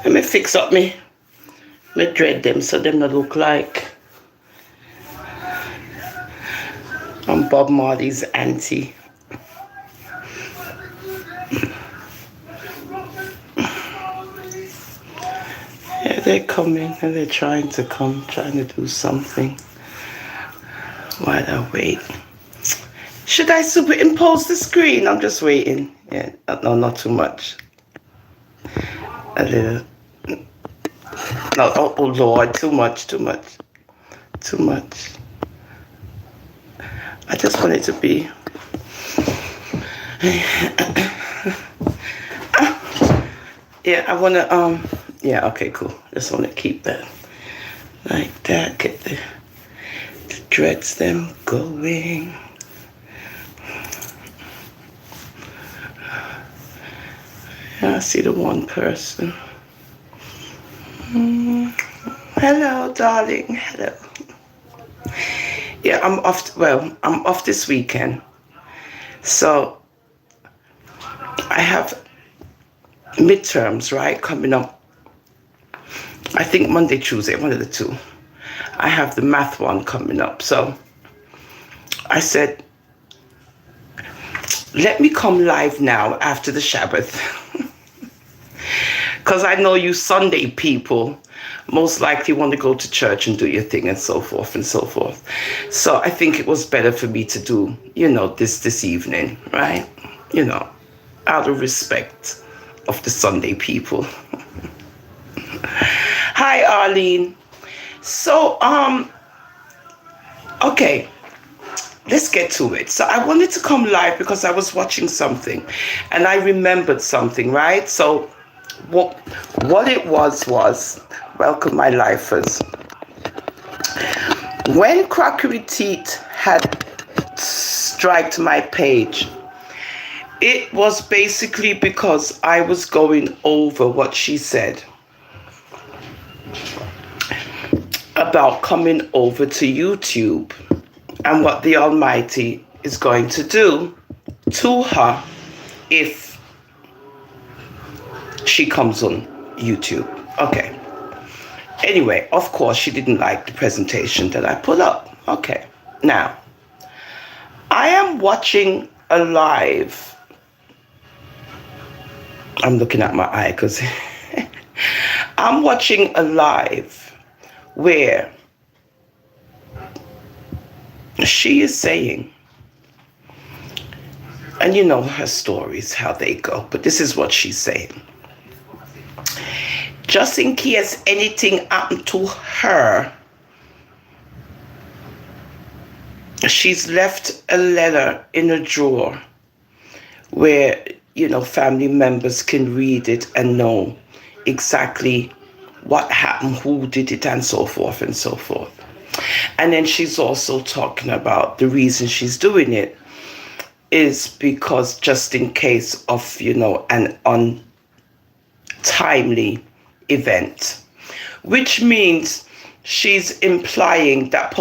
Let me fix up me dread them so them not look like I'm Bob Marley's auntie. Yeah, they're coming and they're trying to do something while I wait. Should I superimpose the screen? I'm just waiting. Yeah, no, not too much. A little. No, oh Lord, too much. I just want it to be. Yeah, I wanna yeah, okay, cool. Just wanna keep that like that. Get the dreads them going. Yeah, I see the one person. Hello, darling. Hello. Yeah, I'm off. I'm off this weekend. So I have midterms, right, coming up. I think Monday, Tuesday, one of the two. I have the math one coming up. So I said, let me come live now after the Sabbath. Because I know you Sunday people most likely want to go to church and do your thing and so forth and so forth. So I think it was better for me to do, this evening, right? Out of respect of the Sunday people. Hi, Arlene. So, okay, let's get to it. So I wanted to come live because I was watching something and I remembered something, right? So what it was, welcome my lifers. When Crockery Teeth had striked my page, it was basically because I was going over what she said about coming over to YouTube and what the Almighty is going to do to her if she comes on YouTube. Okay. Anyway, of course, she didn't like the presentation that I put up. Okay. Now, I am watching a live. I'm looking at my eye because I'm watching a live where she is saying, and you know her stories, how they go, but this is what she's saying. Just in case anything happened to her, she's left a letter in a drawer where, family members can read it and know exactly what happened, who did it, and so forth and so forth. And then she's also talking about the reason she's doing it is because just in case of, an untimely event, which means she's implying that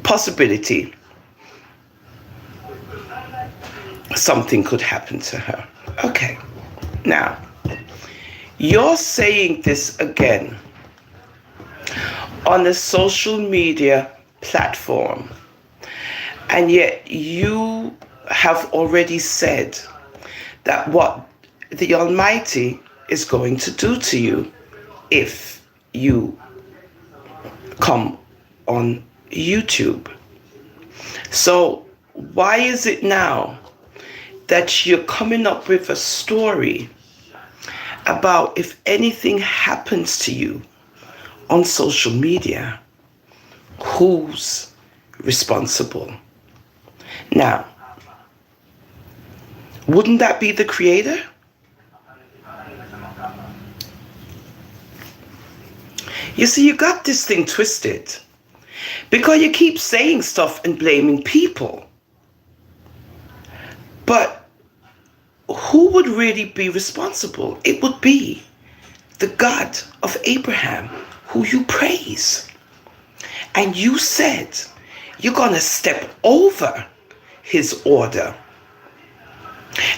possibility something could happen to her. Okay. Now, you're saying this again on a social media platform, and yet you have already said that what the Almighty is going to do to you if you come on YouTube. So why is it now that you're coming up with a story about if anything happens to you on social media, who's responsible? Now, wouldn't that be the Creator? You see, you got this thing twisted because you keep saying stuff and blaming people. But who would really be responsible? It would be the God of Abraham, who you praise. And you said you're going to step over his order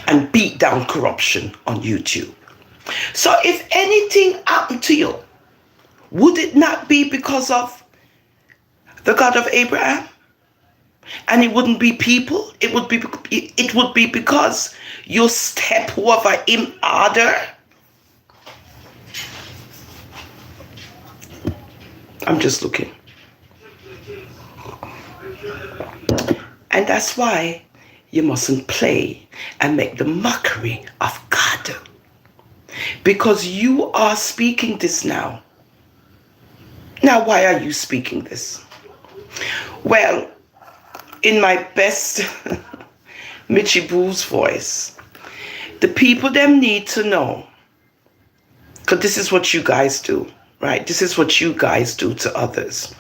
and beat down corruption on YouTube. So if anything happened to you, would it not be because of the God of Abraham? And it wouldn't be people. It would be because you step over him harder. I'm just looking. And that's why you mustn't play and make the mockery of God. Because you are speaking this now. Now, why are you speaking this? Well, in my best Mitchie Boo's voice, the people them need to know, because this is what you guys do, right? This is what you guys do to others.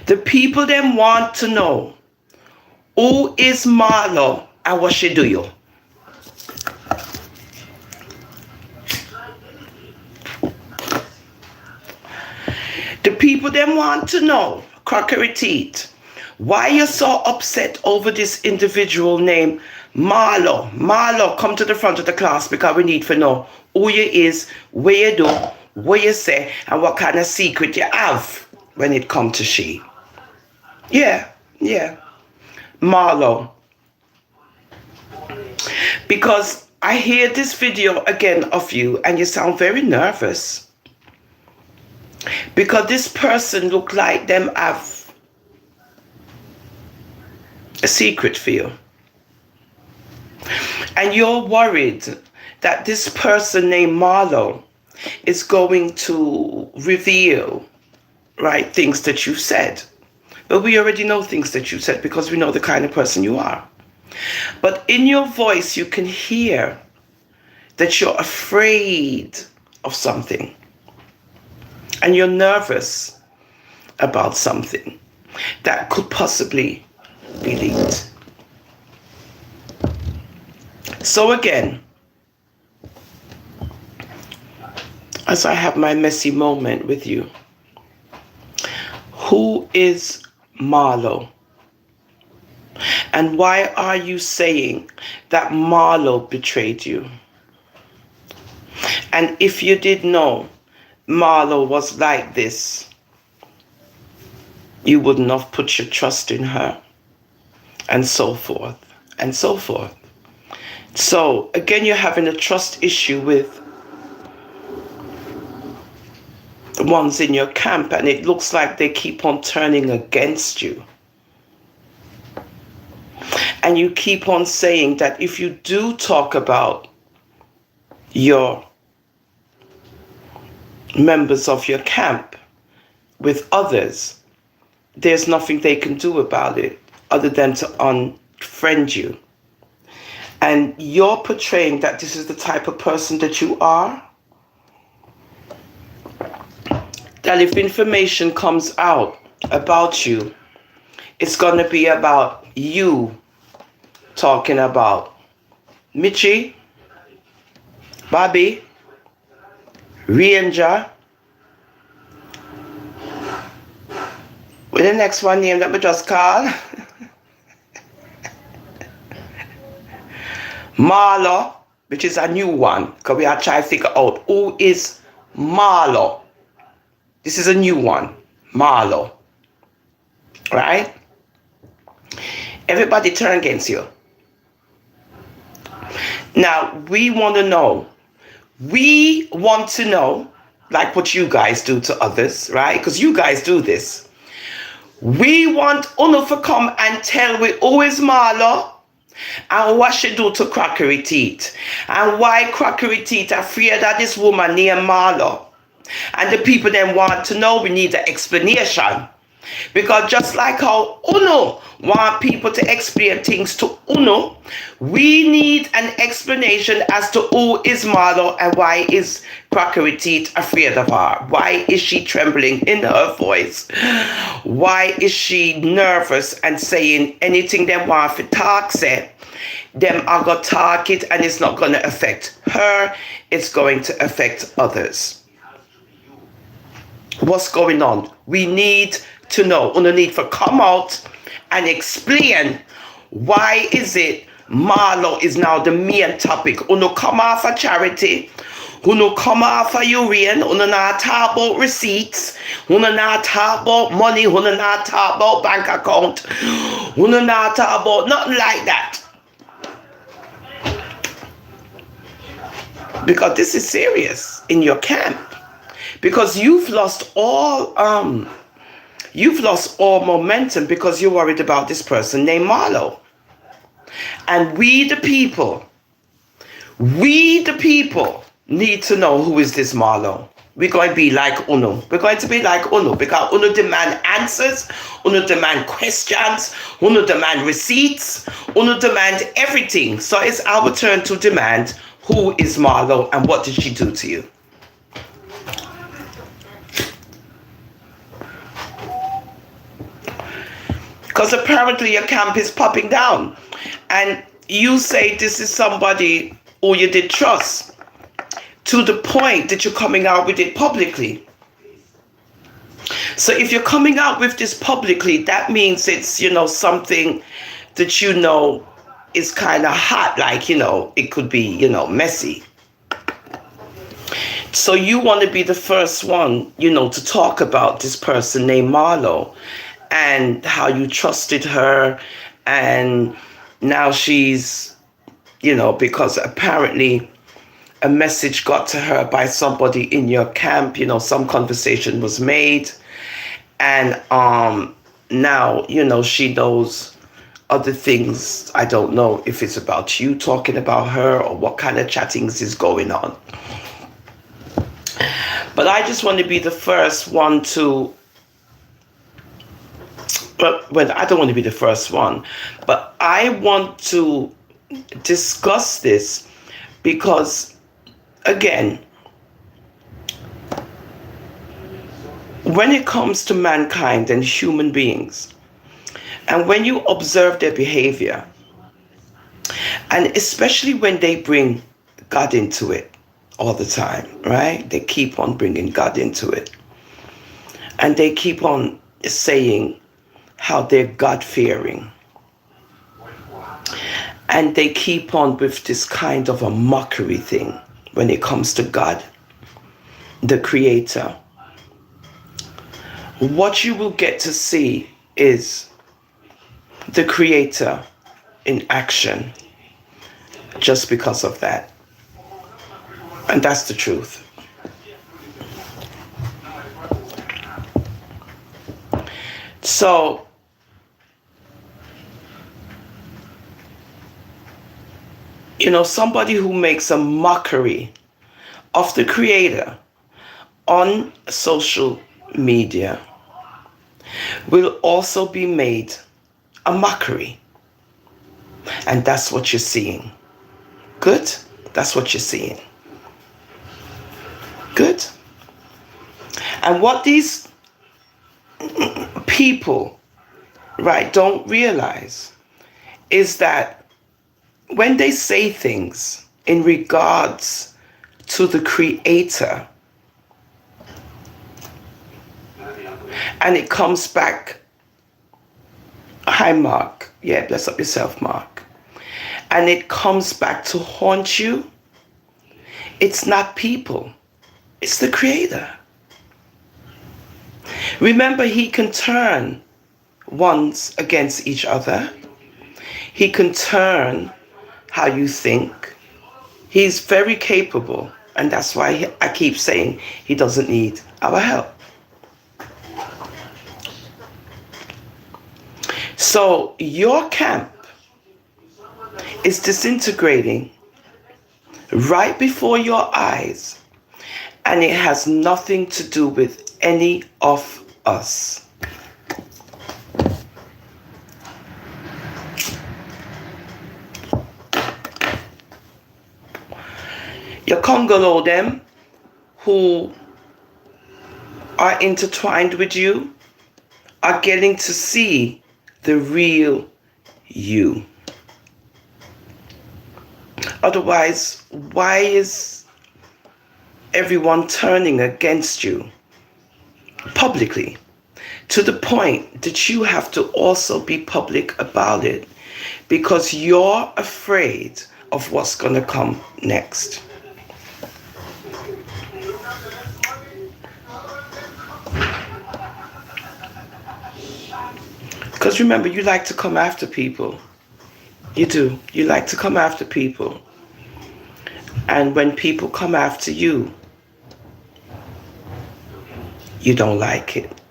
The people them want to know who is Marlo and what she do you. The people them want to know, crockery teeth, why you're so upset over this individual named Marlo. Marlo, come to the front of the class because we need to know who you is, where you do, what you say, and what kind of secret you have when it comes to she. Yeah. Marlo. Because I hear this video again of you and you sound very nervous. Because this person look like them have a secret for you. And you're worried that this person named Marlo is going to reveal, right, things that you said. But we already know things that you said because we know the kind of person you are. But in your voice, you can hear that you're afraid of something. And you're nervous about something that could possibly be leaked. So again, as I have my messy moment with you, who is Marlo? And why are you saying that Marlo betrayed you? And if you did know Marlo was like this, you wouldn't have put your trust in her, and so forth, and so forth. So, again, you're having a trust issue with the ones in your camp, and it looks like they keep on turning against you. And you keep on saying that if you do talk about your members of your camp with others, there's nothing they can do about it other than to unfriend you. And you're portraying that this is the type of person that you are. That if information comes out about you, it's going to be about you talking about Mitchie, Bobby, Ranger, with the next one name that we just call Marlo, which is a new one, because we are trying to figure out who is Marlo. This is a new one, Marlo. Right? Everybody turn against you. Now, we want to know, like what you guys do to others, right? Because you guys do this. We want Uno to come and tell we who is Marlo and what she do to Crockery Teeth. And why Crockery Teeth afraid of this woman named Marlo. And the people then want to know, we need an explanation. Because just like how Uno want people to explain things to Uno, we need an explanation as to who is Marlo and why is Crockery Teeth afraid of her. Why is she trembling in her voice? Why is she nervous and saying anything they want to talk say? Them are going to talk it and it's not going to affect her. It's going to affect others. What's going on? We need to know. Uno need to come out and explain why is it Marlo is now the main topic. Uno come off a charity. Who no come off of your rain, who no not talk about receipts, who no not talk about money, who no not talk about bank account, who no not talk about nothing like that. Because this is serious in your camp. Because you've lost all momentum because you're worried about this person named Marlo. And we the people need to know who is this Marlo. We're going to be like Uno. We're going to be like Uno because Uno demand answers, Uno demand questions, Uno demand receipts, Uno demand everything. So it's our turn to demand who is Marlo and what did she do to you? Because apparently your camp is popping down. And you say this is somebody who you did trust to the point that you're coming out with it publicly. So if you're coming out with this publicly, that means it's, something that is kind of hot, like, it could be, messy. So you want to be the first one, to talk about this person named Marlo and how you trusted her. And now she's, because apparently a message got to her by somebody in your camp, some conversation was made. And now, she knows other things. I don't know if it's about you talking about her or what kind of chattings is going on. But I just want to be the first one to, well, I don't want to be the first one, but I want to discuss this because, again, when it comes to mankind and human beings, and when you observe their behavior, and especially when they bring God into it all the time, right? They keep on bringing God into it. And they keep on saying how they're God-fearing. And they keep on with this kind of a mockery thing when it comes to God, the Creator. What you will get to see is the Creator in action just because of that. And that's the truth. So, somebody who makes a mockery of the Creator on social media will also be made a mockery. And that's what you're seeing. Good? That's what you're seeing. Good? And what these people, right, don't realize is that when they say things in regards to the Creator, and it comes back, hi Mark, yeah, bless up yourself, Mark, and it comes back to haunt you, it's not people, it's the Creator. Remember, He can turn ones against each other. He can turn how you think. He's very capable, and that's why I keep saying He doesn't need our help. So your camp is disintegrating right before your eyes, and it has nothing to do with any of us. Your Congolo them who are intertwined with you are getting to see the real you. Otherwise, why is everyone turning against you publicly to the point that you have to also be public about it because you're afraid of what's going to come next? Because remember, you like to come after people. You do. You like to come after people. And when people come after you, you don't like it.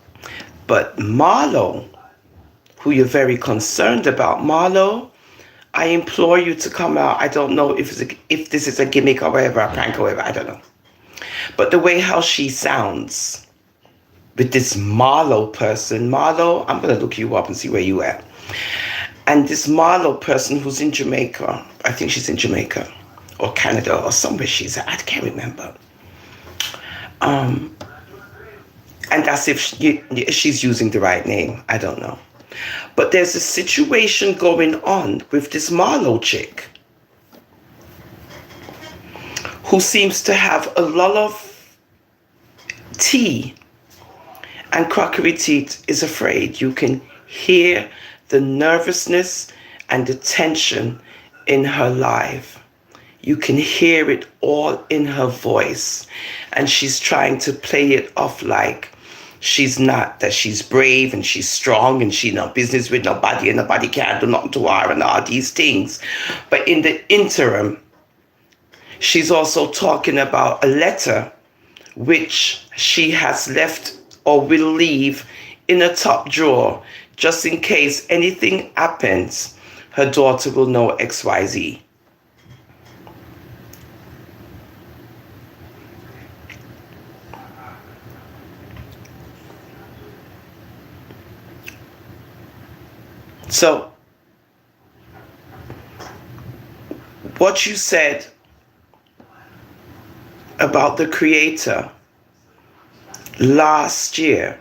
But Marlo, who you're very concerned about, Marlo, I implore you to come out. I don't know if this is a gimmick or whatever, a prank or whatever, I don't know. But the way how she sounds with this Marlo person, Marlo, I'm going to look you up and see where you at. And this Marlo person who's in Jamaica, I think she's in Jamaica or Canada or somewhere she's at, I can't remember. And that's if she's using the right name, I don't know. But there's a situation going on with this Marlo chick who seems to have a lot of tea, and Crockery Teeth is afraid. You can hear the nervousness and the tension in her live. You can hear it all in her voice. And she's trying to play it off like she's not, that she's brave and she's strong and she no business with nobody and nobody can't do nothing to her and all these things. But in the interim, she's also talking about a letter which she has left or will leave in a top drawer just in case anything happens. Her daughter will know XYZ. So, what you said about the Creator last year,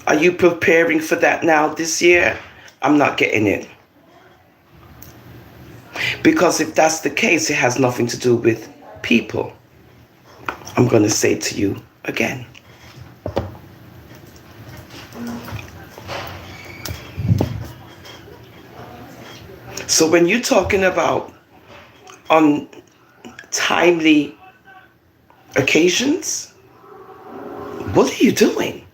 are you preparing for that now this year? I'm not getting it. Because if that's the case, it has nothing to do with people. I'm going to say to you again. So when you're talking about on timely occasions, what are you doing?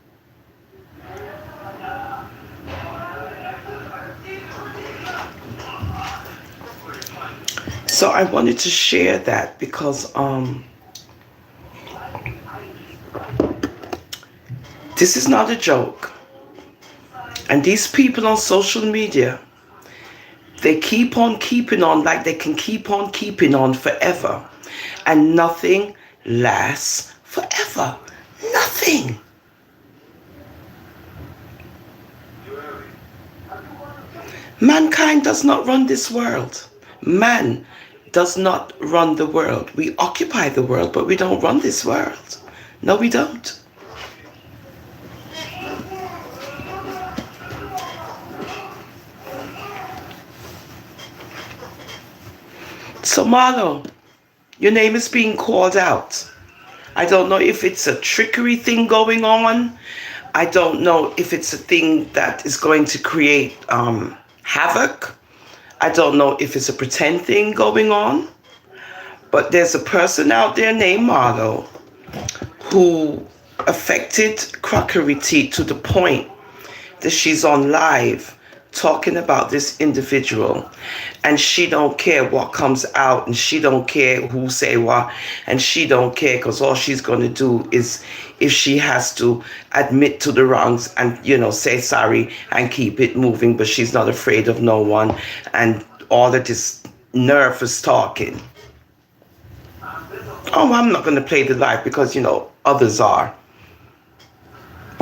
So I wanted to share that because this is not a joke. And these people on social media, they keep on keeping on like they can keep on keeping on forever. And nothing lasts forever. Nothing. Mankind does not run this world. Man does not run the world. We occupy the world, but we don't run this world. No, we don't. So Marlo, your name is being called out. I don't know if it's a trickery thing going on. I don't know if it's a thing that is going to create havoc. I don't know if it's a pretend thing going on. But there's a person out there named Marlo who affected Crockery Teeth to the point that she's on live talking about this individual, and she don't care what comes out, and she don't care who say what, and she don't care because all she's going to do is, if she has to, admit to the wrongs and say sorry and keep it moving. But she's not afraid of no one, and all of this nervous talking. Oh, I'm not going to play the live because others are,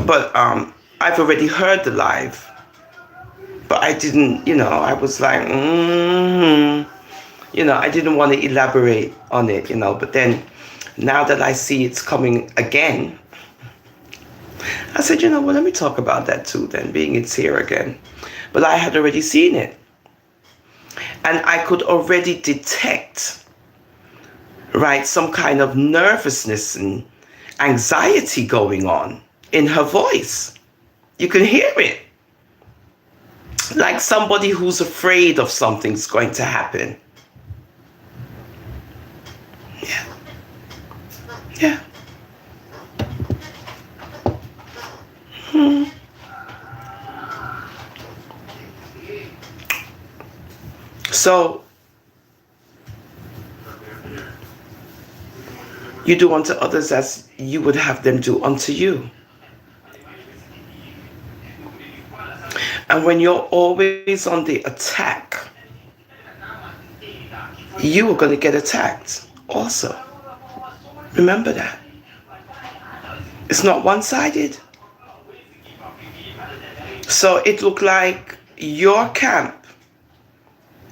but I've already heard the live. But I didn't, I was like, I didn't want to elaborate on it, But then, now that I see it's coming again, I said, let me talk about that too then, being it's here again. But I had already seen it. And I could already detect, right, some kind of nervousness and anxiety going on in her voice. You can hear it. Like somebody who's afraid of something's going to happen. Yeah. Yeah. So you do unto others as you would have them do unto you. And when you're always on the attack, you are going to get attacked also. Remember that. It's not one-sided. So it looked like your camp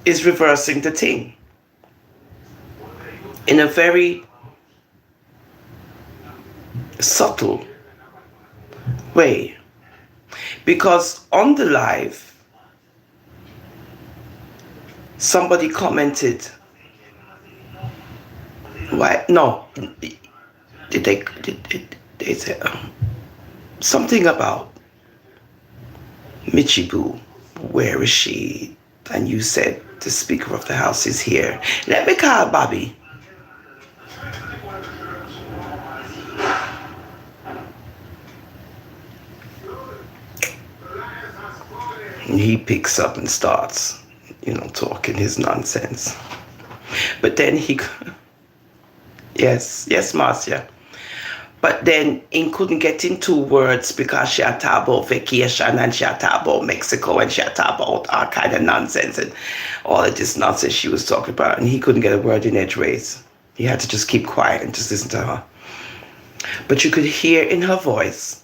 is reversing the thing in a very subtle way. Because on the live, somebody commented, why? No, did they say something about Michibu? Where is she? And you said the Speaker of the House is here. Let me call Bobby. And he picks up and starts, talking his nonsense. But then yes, Marcia. But then he couldn't get in 2 words because she had talked about vacation and she had talked about Mexico and she had talked about all kind of nonsense and all of this nonsense she was talking about. And he couldn't get a word in edgeways. He had to just keep quiet and just listen to her. But you could hear in her voice,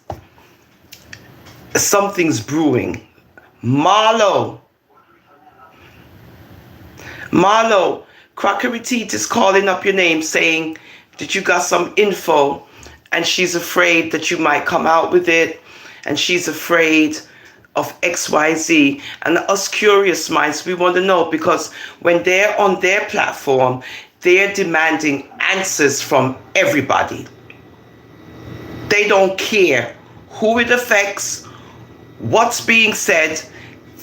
something's brewing. Marlo, Crockery Teeth is calling up your name saying that you got some info and she's afraid that you might come out with it and she's afraid of XYZ. And us curious minds, we want to know, because when they're on their platform, they're demanding answers from everybody. They don't care who it affects, what's being said.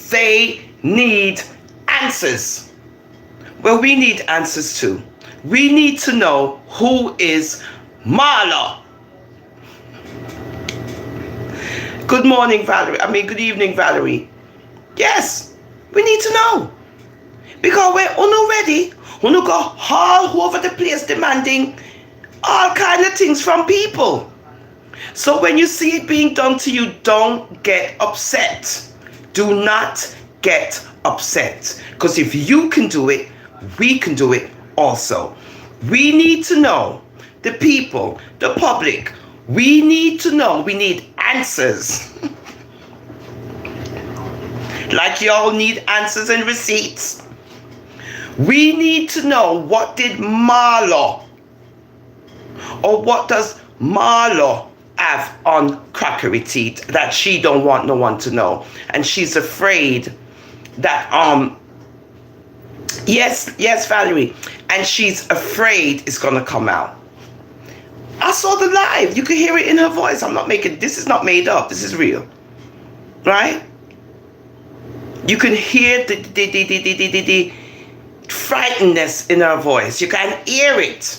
They need answers. Well, we need answers too. We need to know who is Marlo. Good morning, Valerie. Good evening, Valerie. Yes, we need to know. Because we're already, we go all over the place demanding all kind of things from people. So when you see it being done to you, don't get upset. Do not get upset. Because if you can do it, we can do it also. We need to know, the people, the public, we need to know, we need answers. Like y'all need answers and receipts. We need to know, what did Marlo, or what does Marlo have on Crockery Teeth that she don't want no one to know? And she's afraid that, yes, Valerie, and she's afraid it's gonna come out. I saw the live. You could hear it in her voice. This is not made up. This is real. Right? You can hear the frightenedness in her voice. You can hear it.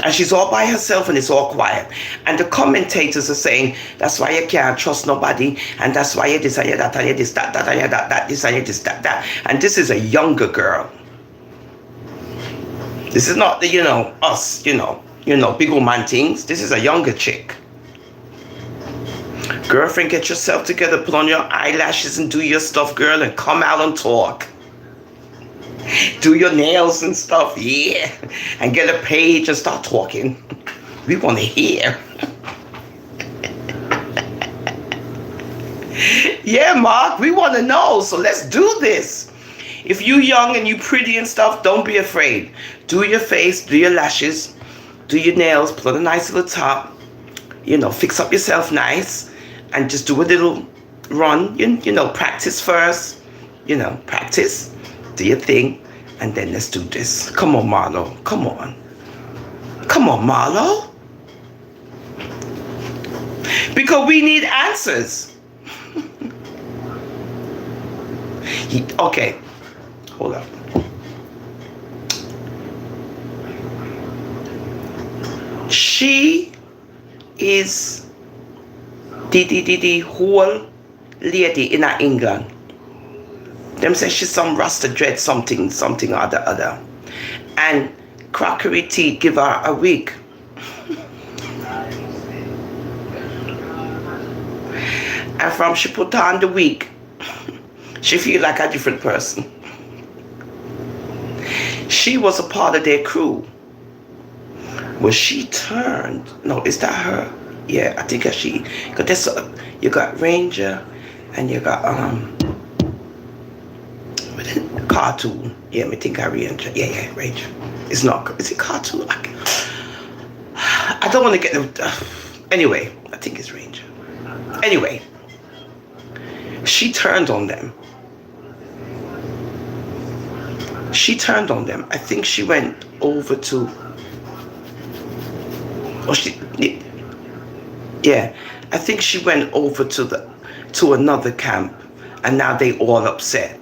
And she's all by herself and it's all quiet. And the commentators are saying, that's why you can't trust nobody. And that's why you this and you that and you this, that and you that, this and you this, that. And this is a younger girl. This is not the, us, big old man things. This is a younger chick. Girlfriend, get yourself together, put on your eyelashes and do your stuff, girl, and come out and talk. Do your nails and stuff, yeah. And get a page and start talking. We want to hear. Yeah, Mark, we want to know, so let's do this. If you young and you pretty and stuff, don't be afraid. Do your face, do your lashes, do your nails, put on a nice little top, fix up yourself nice, and just do a little run, practice first, practice, do your thing, and then let's do this. Come on, Marlo, come on. Come on, Marlo. Because we need answers. Okay, hold up. She is the whole lady in England Them say she's some Rasta dread something or the other. And Crockery Tea give her a wig. And from she put on the wig, she feel like a different person. She was a part of their crew. Well, she turned. No, is that her? Yeah, I think she. Because you got Ranger, and you got Cartoon. Yeah, me think I Ranger. Yeah, Ranger. It's not. Is it Cartoon? I don't want to get them. Anyway, I think it's Ranger. Anyway, she turned on them. She turned on them. I think she went over to. Or yeah, I think she went over to another camp, and now they all upset.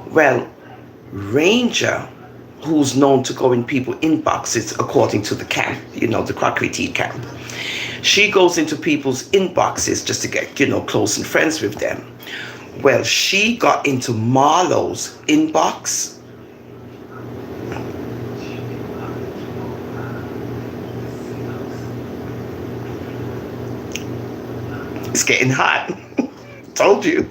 Well, Ranger, who's known to go in people inboxes according to the camp, the Crockery Tea camp, she goes into people's inboxes just to get, close and friends with them. Well, she got into Marlo's inbox. It's getting hot. Told you.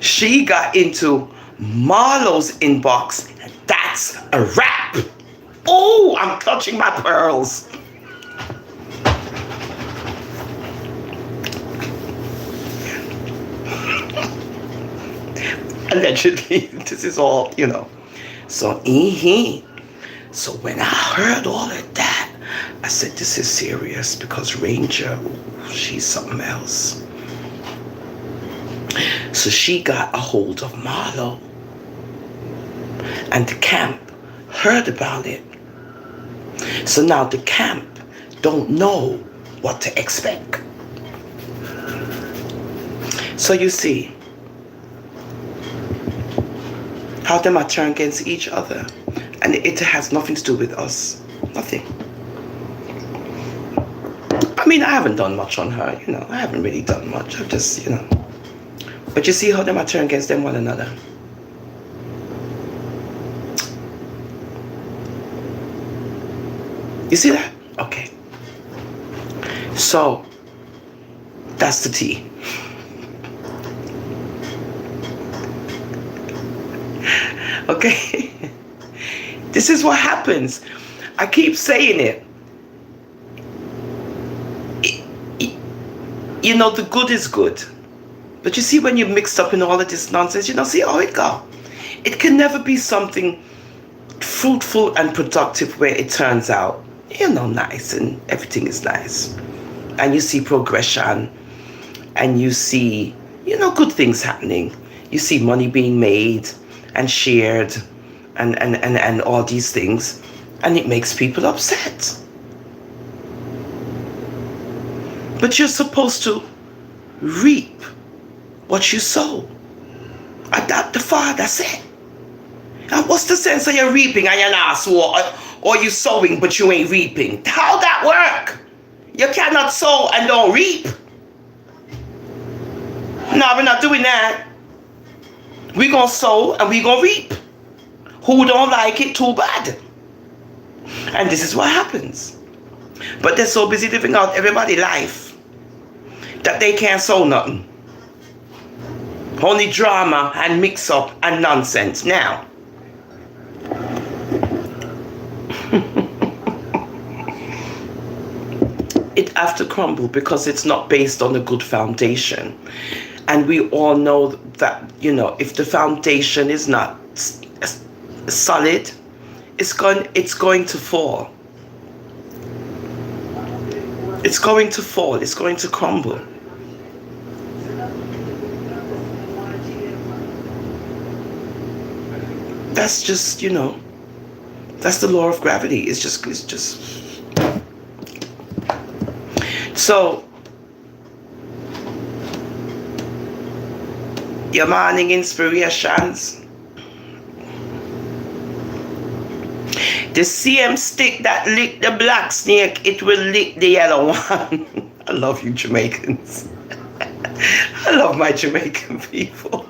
She got into Marlo's inbox. And that's a wrap. Oh, I'm clutching my pearls. Allegedly, this is all, So, So when I heard all of that, I said, this is serious, because Ranger, she's something else. So she got a hold of Marlo, and the camp heard about it. So now the camp don't know what to expect. So you see how them are turned against each other, and it has nothing to do with us. Nothing. I mean, I haven't done much on her, I haven't really done much. I've just, But you see how them are turned against them one another. You see that? Okay. So, that's the tea. Okay? This is what happens. I keep saying it. The good is good. But you see, when you're mixed up in all of this nonsense, see how it go. It can never be something fruitful and productive where it turns out, nice and everything is nice. And you see progression, and you see, good things happening. You see money being made and shared and all these things. And it makes people upset. But you're supposed to reap what you sow. That the Father said. And what's the sense of you reaping and you're not sow, or you sowing but you ain't reaping? How that work? You cannot sow and don't reap. No, we're not doing that. We're going to sow and we're going to reap. Who don't like it, too bad. And this is what happens. But they're so busy living out everybody's life that they can't sow nothing. Only drama and mix up and nonsense. Now, it have to crumble because it's not based on a good foundation. And we all know that, if the foundation is not solid, it's going to fall. It's going to fall. It's going to crumble. That's just, that's the law of gravity. It's just. So, your morning inspirations. The same stick that licked the black snake, it will lick the yellow one. I love you Jamaicans. I love my Jamaican people.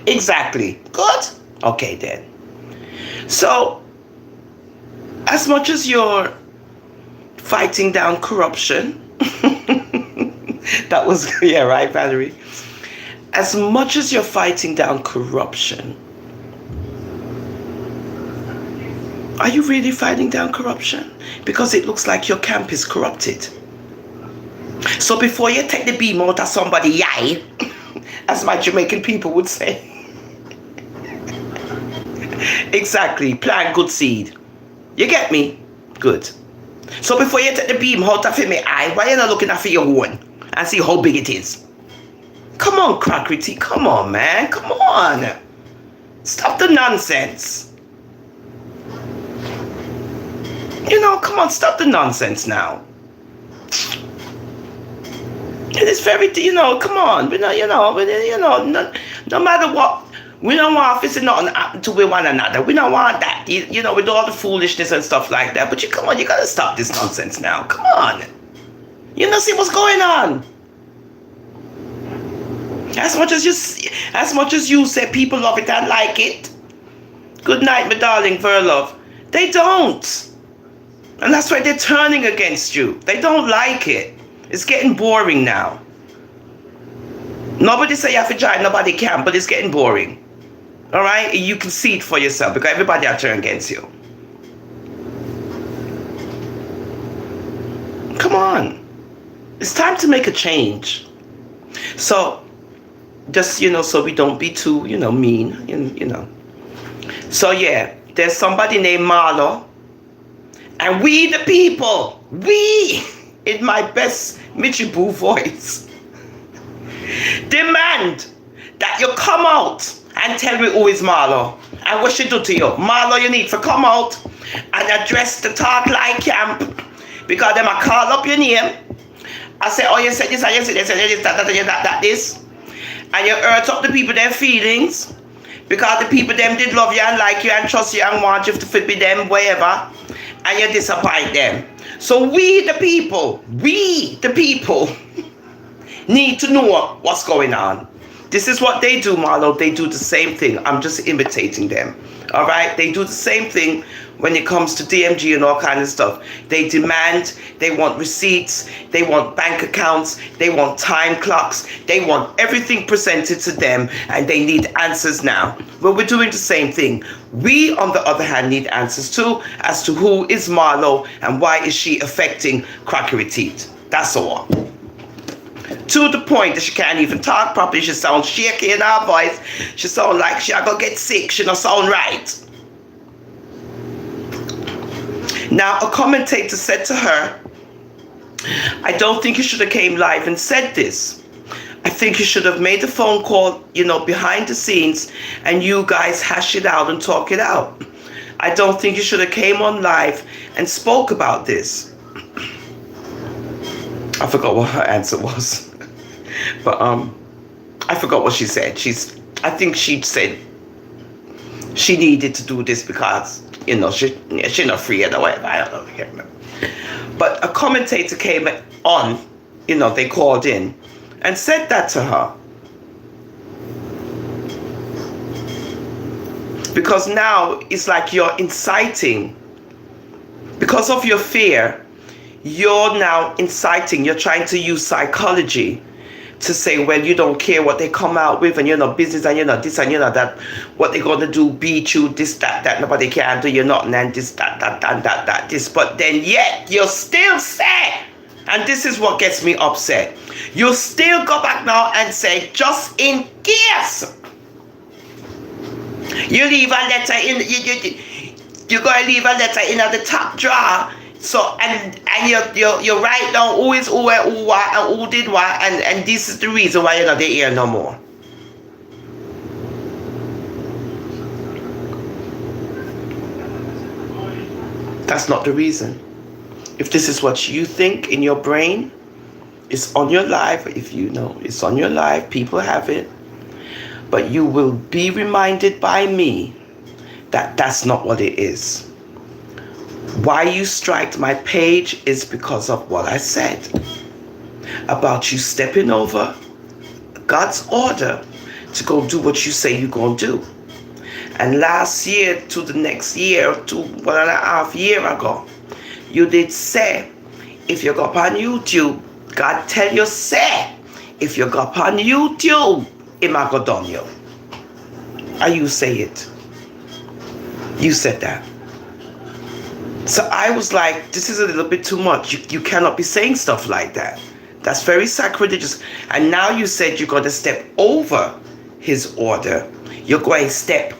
Exactly. Good? Okay then. So, as much as you're fighting down corruption, that was, yeah, right, Valerie? As much as you're fighting down corruption, are you really fighting down corruption? Because it looks like your camp is corrupted. So before you take the beam out of somebody, yay, as my Jamaican people would say. Exactly, plant good seed. You get me? Good. So before you take the beam out of my eye, why you not looking after your own and see how big it is? Come on, Crockery, come on, man, come on. Stop the nonsense. You know, come on, stop the nonsense now. It is very, come on, no matter what, we don't want to nothing happen to one another. We don't want that, with all the foolishness and stuff like that. But come on, you gotta stop this nonsense now. Come on. You know, see what's going on. As much as you say people love it and like it. Good night, my darling Verlove. They don't. And that's why they're turning against you. They don't like it. It's getting boring now. Nobody say you have to join, nobody can, but it's getting boring. Alright? You can see it for yourself because everybody are turning against you. Come on. It's time to make a change. So, just, so we don't be too, mean, So, yeah, there's somebody named Marlo. And we the people, in my best Mitchie Boo voice, demand that you come out and tell me who is Marlo and what she do to you. Marlo, you need to come out and address the talk like camp because them a call up your name. I say, oh, you said this, and you said this, that, this. And you hurt up the people, their feelings because the people, them did love you and like you and trust you and want you to fit with them, wherever. And you disappoint them. So we the people need to know what's going on. This is what they do, Marlo. They do the same thing. I'm just imitating them. All right? They do the same thing when it comes to DMG and all kind of stuff. They demand, they want receipts, they want bank accounts, they want time clocks, they want everything presented to them, and they need answers now. Well, we're doing the same thing. We, on the other hand, need answers too as to who is Marlo and why is she affecting Crockery Teeth. That's all. To the point that she can't even talk properly. She sounds shaky in her voice. She sounds like she gonna get sick. She don't sound right. Now, a commentator said to her, I don't think you should have came live and said this. I think you should have made a phone call, behind the scenes, and you guys hash it out and talk it out. I don't think you should have came on live and spoke about this. I forgot what her answer was. But I forgot what she said. I think she said she needed to do this because, she's not free or whatever. I don't know. But a commentator came on, they called in and said that to her. Because now it's like you're inciting. Because of your fear, you're now inciting. You're trying to use psychology to say, well, you don't care what they come out with, and you're not business, and you're not this, and you're not that. What they're going to do, beat you, this, that, nobody can do, you're not, and this, that, this. But then yet, you're still sad. And this is what gets me upset. You still go back now and say, just in case. You leave a letter in, you're going to leave a letter in at the top drawer. So, and you write down who is who and who what and who did what, and this is the reason why you're not here no more. That's not the reason. If this is what you think in your brain, it's on your life. If it's on your life, people have it. But you will be reminded by me that that's not what it is. Why you striked my page is because of what I said about you stepping over God's order to go do what you say you're going to do. And last year to the next year, to 1.5 years ago, you did say, if you go up on YouTube, God tell you say, if you go up on YouTube, it might go down you. And you say it. You said that. So I was like, this is a little bit too much. You cannot be saying stuff like that. That's very sacrilegious. And now you said you're going to step over his order. You're going to step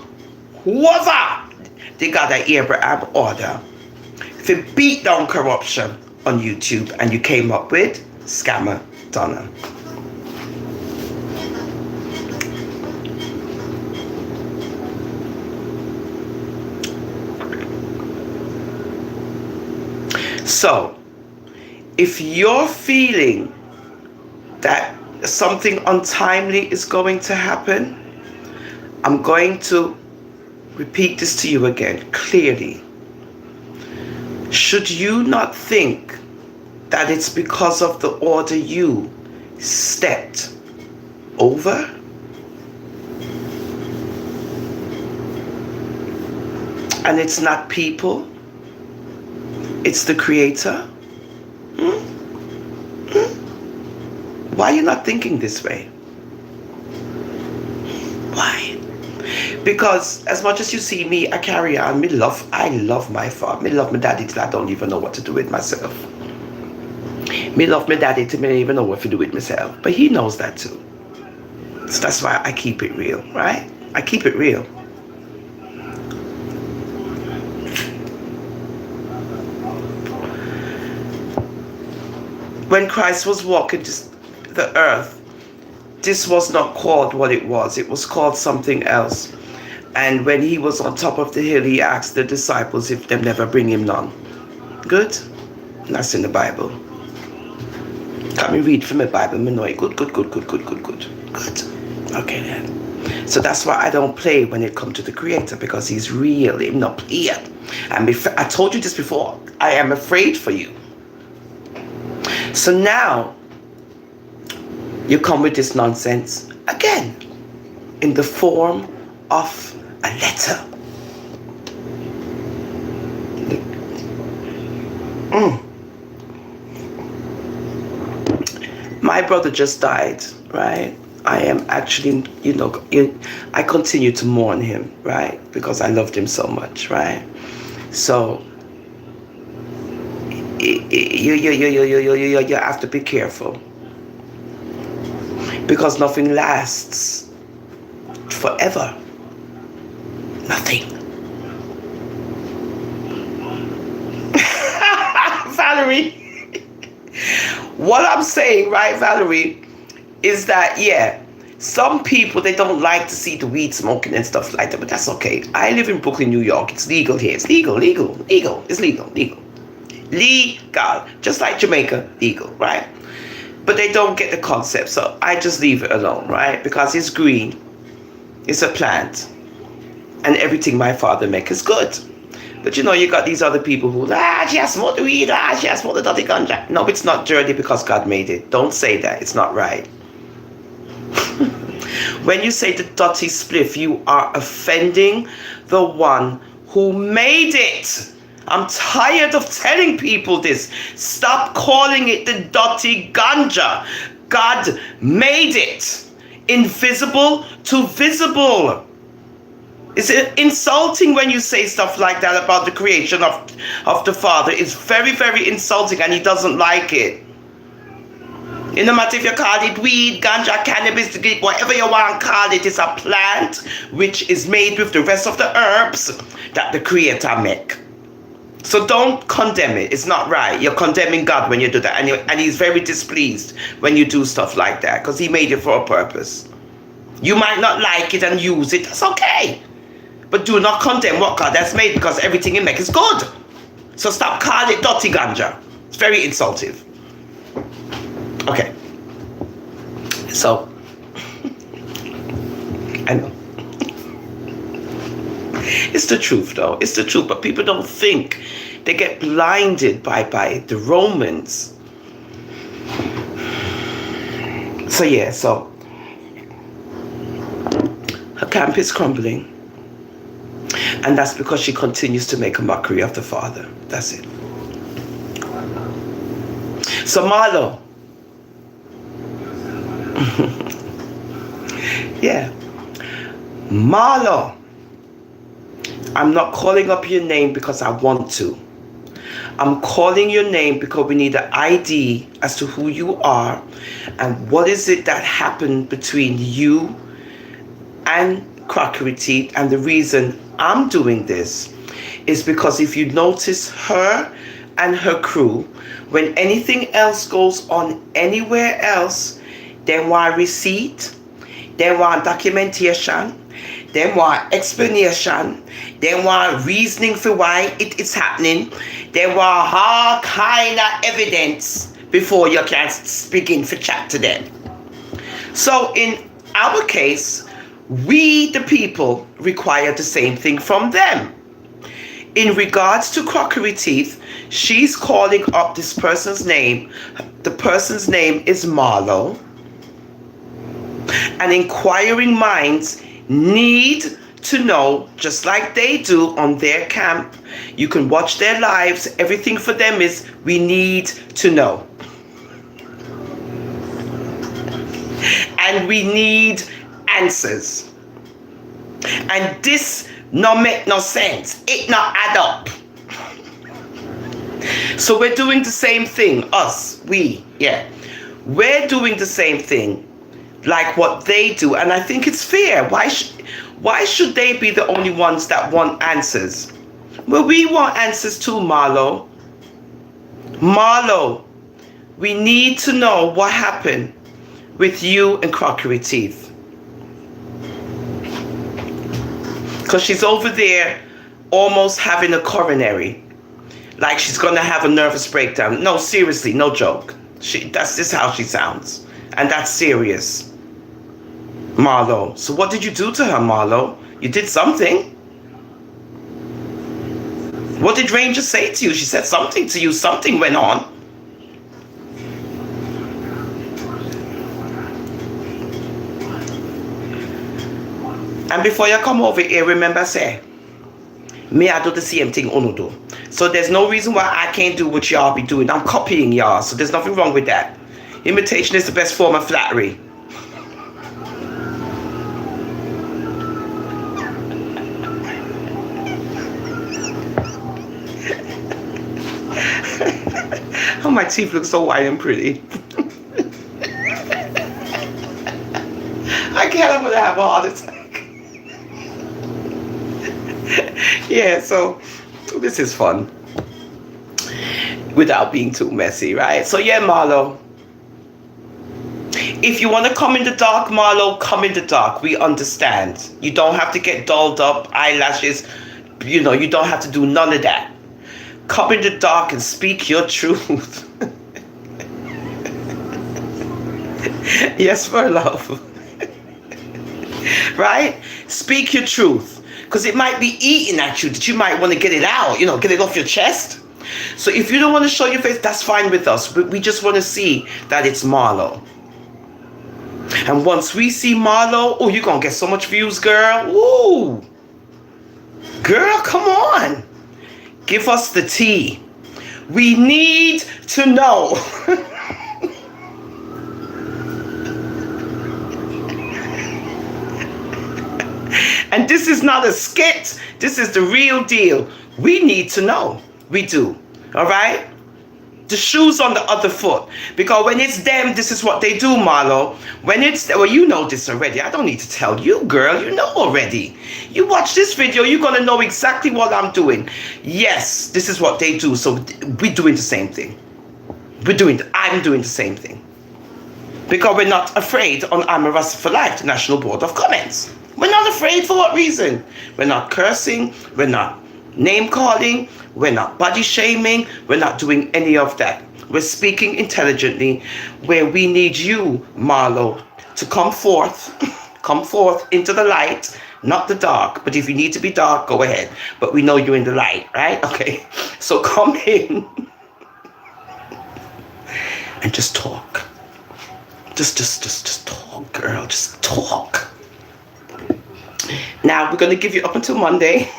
over the God of Abraham order. If you beat down corruption on YouTube, and you came up with Scammer Donna. So, if you're feeling that something untimely is going to happen, I'm going to repeat this to you again clearly. Should you not think that it's because of the order you stepped over? And it's not people, it's the Creator? Why are you not thinking this way? Why? Because as much as you see me, I carry on. I love my father. I love my daddy till I don't even know what to do with myself. Me love my daddy till I don't even know what to do with myself. But he knows that too. So that's why I keep it real, right? I keep it real. When Christ was walking the earth, this was not called what it was. It was called something else. And when he was on top of the hill, he asked the disciples if them never bring him none. Good? That's in the Bible. Can me read from the Bible? Me know it. Good. Good. Okay then. So that's why I don't play when it comes to the Creator, because he's real. He's not here. And I told you this before. I am afraid for you. So now, you come with this nonsense again in the form of a letter. My brother just died, right? I am actually, I continue to mourn him, right? Because I loved him so much, right? So you have to be careful, because nothing lasts forever. Nothing. Valerie, what I'm saying, right, Valerie, is that, some people, they don't like to see the weed smoking and stuff like that, but that's okay. I live in Brooklyn, New York. It's legal here. It's legal. It's legal. Legal. Just like Jamaica, legal, right? But they don't get the concept, so I just leave it alone, right? Because it's green, it's a plant, and everything my father makes is good. But you got these other people who, she has smoked the weed, she has smoked the dirty ganja. No, it's not dirty because God made it. Don't say that, it's not right. When you say the dirty spliff, you are offending the one who made it. I'm tired of telling people this. Stop calling it the dirty ganja. God made it. Invisible to visible. It's insulting when you say stuff like that about the creation of the Father. It's very, very insulting, and he doesn't like it. It no matter if you call it weed, ganja, cannabis, whatever you want to call it, it's a plant which is made with the rest of the herbs that the Creator make. So don't condemn it. It's not right. You're condemning God when you do that. And he's very displeased when you do stuff like that, because he made it for a purpose. You might not like it and use it. That's okay. But do not condemn what God has made, because everything he makes is good. So stop calling it dirty ganja. It's very insultive. Okay. So, I know. It's the truth, though. It's the truth. But people don't think. They get blinded by the Romans. So Her camp is crumbling. And that's because she continues to make a mockery of the Father. That's it. So Marlo. Yeah. Marlo. I'm not calling up your name because I want to. I'm calling your name because we need an ID as to who you are and what is it that happened between you and Crockery Teeth. And the reason I'm doing this is because if you notice her and her crew, when anything else goes on anywhere else, they want receipt, they want documentation, they want explanation, they want reasoning for why it is happening, they want all kind of evidence before you can begin to chat to them. So in our case, we the people require the same thing from them. In regards to Crockery Teeth, she's calling up this person's name. The person's name is Marlo. And inquiring minds need to know, just like they do on their camp. You can watch their lives. Everything for them is, we need to know. And we need answers. And this no make no sense. It not add up. So we're doing the same thing. Us, we, yeah. We're doing the same thing like what they do. And I think it's fair. Why should they be the only ones that want answers? Well, we want answers too, Marlo. Marlo, we need to know what happened with you and Crockery Teeth. Because she's over there almost having a coronary. Like she's going to have a nervous breakdown. No, seriously, no joke. That's just how she sounds. And that's serious. Marlo. So what did you do to her, Marlo? You did something. What did Ranger say to you? She said something to you. Something went on. And before you come over here, remember, say, me, I do the same thing Uno do. So there's no reason why I can't do what y'all be doing. I'm copying y'all, so there's nothing wrong with that. Imitation is the best form of flattery. Oh, my teeth look so white and pretty. I can't, I'm gonna have a heart attack. Yeah, so this is fun without being too messy, right? So yeah, Marlo, if you want to come in the dark, Marlo, come in the dark. We understand. You don't have to get dolled up, eyelashes, you don't have to do none of that. Come in the dark and speak your truth. Yes, for love. Right? Speak your truth. Because it might be eating at you that you might want to get it out, get it off your chest. So if you don't want to show your face, that's fine with us. But we just want to see that it's Marlo. And once we see Marlo, oh, you're going to get so much views, girl. Woo! Girl, come on. Give us the tea. We need to know. And this is not a skit. This is the real deal. We need to know. We do. All right? The shoe's on the other foot. Because when it's them, this is what they do, Marlo. When it's, well, you know this already. I don't need to tell you, girl. You know already. You watch this video, you're going to know exactly what I'm doing. Yes, this is what they do. So we're doing the same thing. I'm doing the same thing. Because we're not afraid on Amaras for Life, the National Board of Comments. We're not afraid. For what reason? We're not cursing. We're not name calling. We're not body shaming. We're not doing any of that. We're speaking intelligently, where we need you, Marlo, to come forth into the light, not the dark. But if you need to be dark, go ahead. But we know you're in the light, right? Okay. So come in and just talk. Just talk, girl. Just talk. Now we're going to give you up until Monday.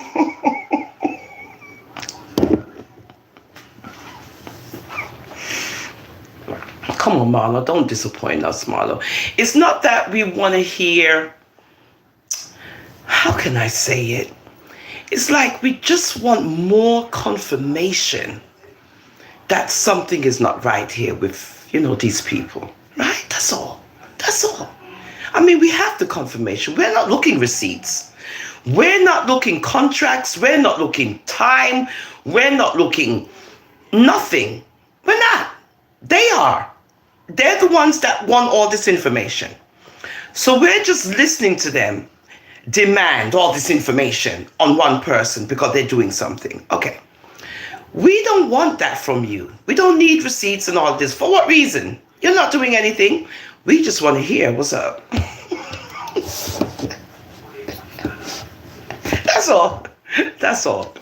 Come on, Marlo, don't disappoint us, Marlo. It's not that we want to hear, how can I say it? It's like we just want more confirmation that something is not right here with, these people. Right? That's all. That's all. I mean, we have the confirmation. We're not looking receipts. We're not looking contracts. We're not looking time. We're not looking nothing. We're not. They are. They're the ones that want all this information. So we're just listening to them demand all this information on one person because they're doing something. Okay. We don't want that from you. We don't need receipts and all this. For what reason? You're not doing anything. We just want to hear what's up. That's all. That's all.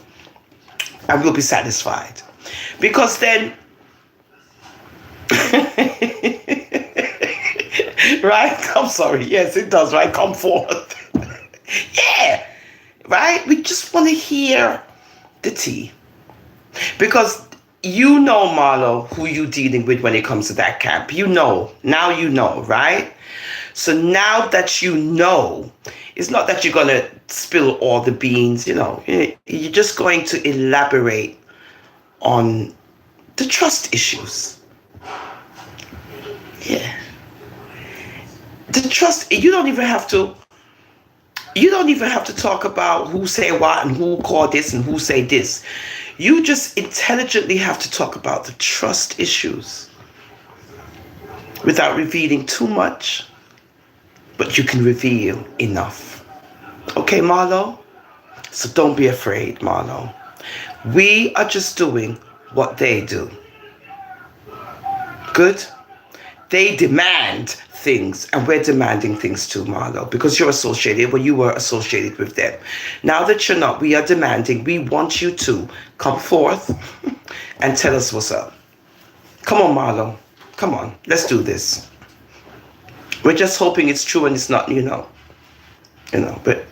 And we'll be satisfied. Because then, right? I'm sorry. Yes, it does, right? Come forth. Yeah. Right? We just want to hear the tea. Because you know, Marlo, who you're dealing with when it comes to that camp. You know. Now you know, right? So now that you know, it's not that you're going to spill all the beans, You're just going to elaborate on the trust issues. Yeah. The trust, you don't even have to talk about who say what and who call this and who say this. You just intelligently have to talk about the trust issues without revealing too much, but you can reveal enough. Okay, Marlo? So don't be afraid, Marlo. We are just doing what they do. Good? They demand things, and we're demanding things too, Marlo, because you're associated, well, you were associated with them. Now that you're not, we are demanding, we want you to come forth and tell us what's up. Come on, Marlo. Come on, let's do this. We're just hoping it's true and it's not, but.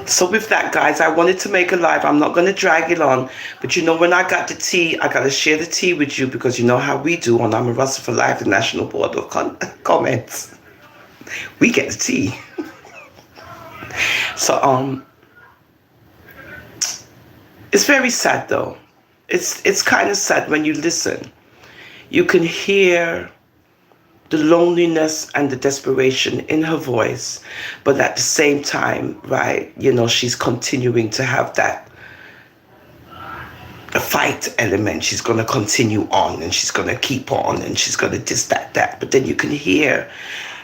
So with that, guys, I wanted to make a live. I'm not going to drag it on. But when I got the tea, I got to share the tea with you because you know how we do on I'm a Russell for Life, the National Board of Comments. We get the tea. So, it's very sad, though. It's kind of sad when you listen. You can hear the loneliness and the desperation in her voice, but at the same time, right, she's continuing to have that fight element. She's going to continue on and she's going to keep on and she's going to this, that. But then you can hear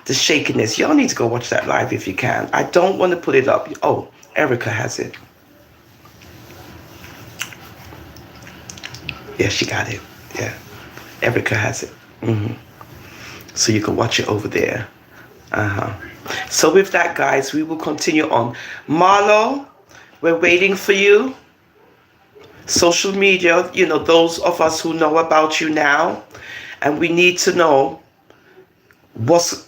the shakiness. Y'all need to go watch that live if you can. I don't want to put it up. Oh, Erica has it. Yeah, she got it. Yeah, Erica has it. So you can watch it over there. So with that, guys, we will continue on. Marlo, we're waiting for you. Social media, those of us who know about you now, and we need to know what's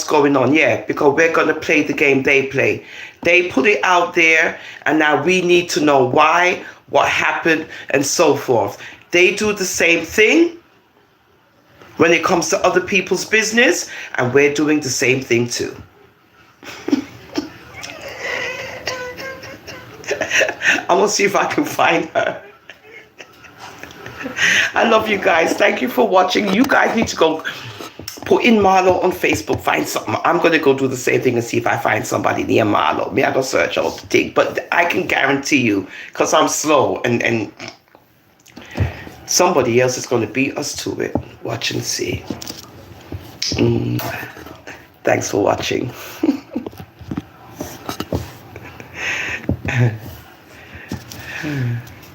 going on. Yeah, because we're going to play the game they play. They put it out there, and now we need to know why, what happened, and so forth. They do the same thing when it comes to other people's business, and we're doing the same thing too. I'm gonna see if I can find her. I love you guys. Thank you for watching. You guys need to go put in Marlo on Facebook, find something. I'm gonna go do the same thing and see if I find somebody near Marlo. Me, I go search all the thing, but I can guarantee you, because I'm slow and somebody else is going to beat us to it. Watch and see. Thanks for watching.